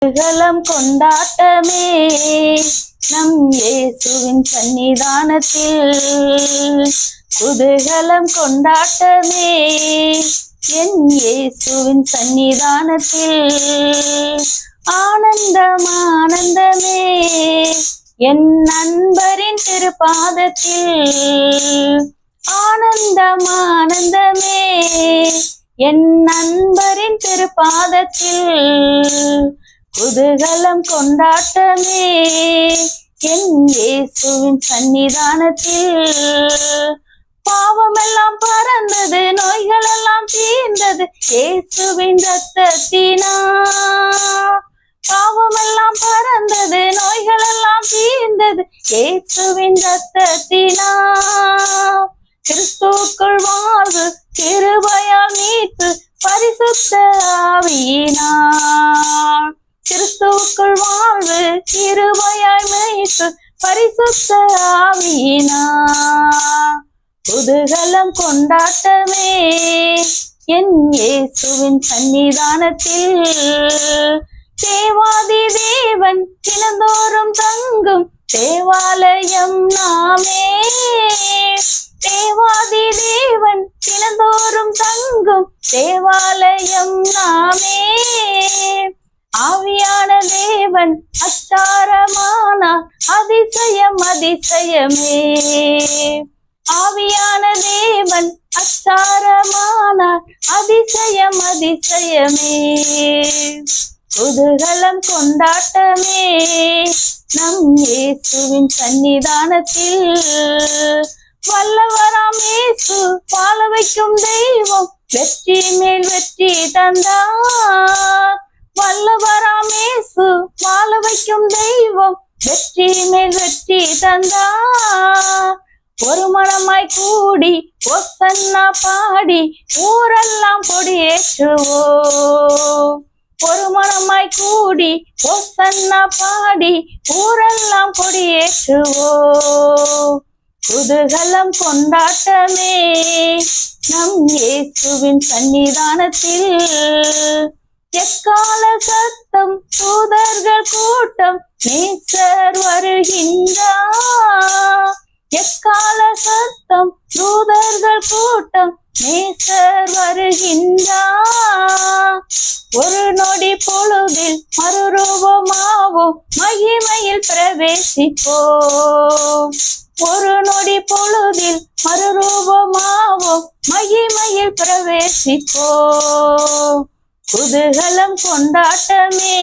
குதூகலம் கொண்டாட்டமே நம் இயேசுவின் சன்னிதானத்தில். குதூகலம் கொண்டாட்டமே என் இயேசுவின் சன்னிதானத்தில். ஆனந்தம் ஆனந்தமே என் நண்பரின் திருப்பாதத்தில். ஆனந்தம் ஆனந்தமே என் நண்பரின் திருப்பாதத்தில். குதூகலம் கொண்டாட்டமே என் இயேசுவின் சன்னிதானத்தில். பாவமெல்லாம் பறந்தது, நோய்கள் எல்லாம் தீர்ந்தது இயேசுவின் ரத்தத்தினால். பாவமெல்லாம் பறந்தது, நோய்கள் எல்லாம் தீர்ந்தது இயேசுவின் ரத்தத்தினால். கிறிஸ்துவுக்குள் வாழ்வு, கிருபையால் மீட்பு, பரிசுத்த ஆவியினால். கிறிஸ்துவுக்குள் வாழ்வு, கிருபையால் மீட்பு, பரிசுத்த ஆவியினால். குதூகலம் கொண்டாட்டமே என் இயேசுவின் சன்னிதானத்தில். தேவாதி தேவன் தினந்தோறும் தங்கும் தேவாலயம் நாமே. தேவாதி தேவன் தினந்தோறும் தங்கும் தேவாலயம் நாமே. ஆவியான தேவன் அச்சாரமானார் அதிசயம் அதிசயமே. ஆவியான தேவன் அச்சாரமானார் அதிசயம் அதிசயமே. குதூகலம் கொண்டாட்டமே நம் இயேசுவின் சன்னிதானத்தில். வல்லவராம் இயேசு வாழ வைக்கும் தெய்வம், வெற்றி மேல் வெற்றி தந்தார். வல்லவராம் இயேசு வாழ வைக்கும் தெய்வம், வெற்றி மேல் வெற்றி தந்தார். ஒரு மனமாய் கூடி ஒசன்னா பாடி ஊரெல்லாம் கொடியேற்றுவோம். ஒரு மனமாய் கூடி ஒசன்னா பாடி ஊரெல்லாம் கொடியேற்றுவோம். குதூகலம் கொண்டாட்டமே நம் இயேசுவின் சன்னிதானத்தில். எக்கால சத்தம், தூதர்கள் கூட்டம், நேசர் வருகின்றார். எக்கால சத்தம், தூதர்கள் கூட்டம், நேசர் வருகின்றார். ஒரு நொடி பொழுதில் மறுரூபமாவோம், மகிமையில் பிரவேசிப்போம். ஒரு நொடி பொழுதில் மறுரூபமாவோம், மகிமையில் பிரவேசிப்போம். குதூகலம் கொண்டாட்டமே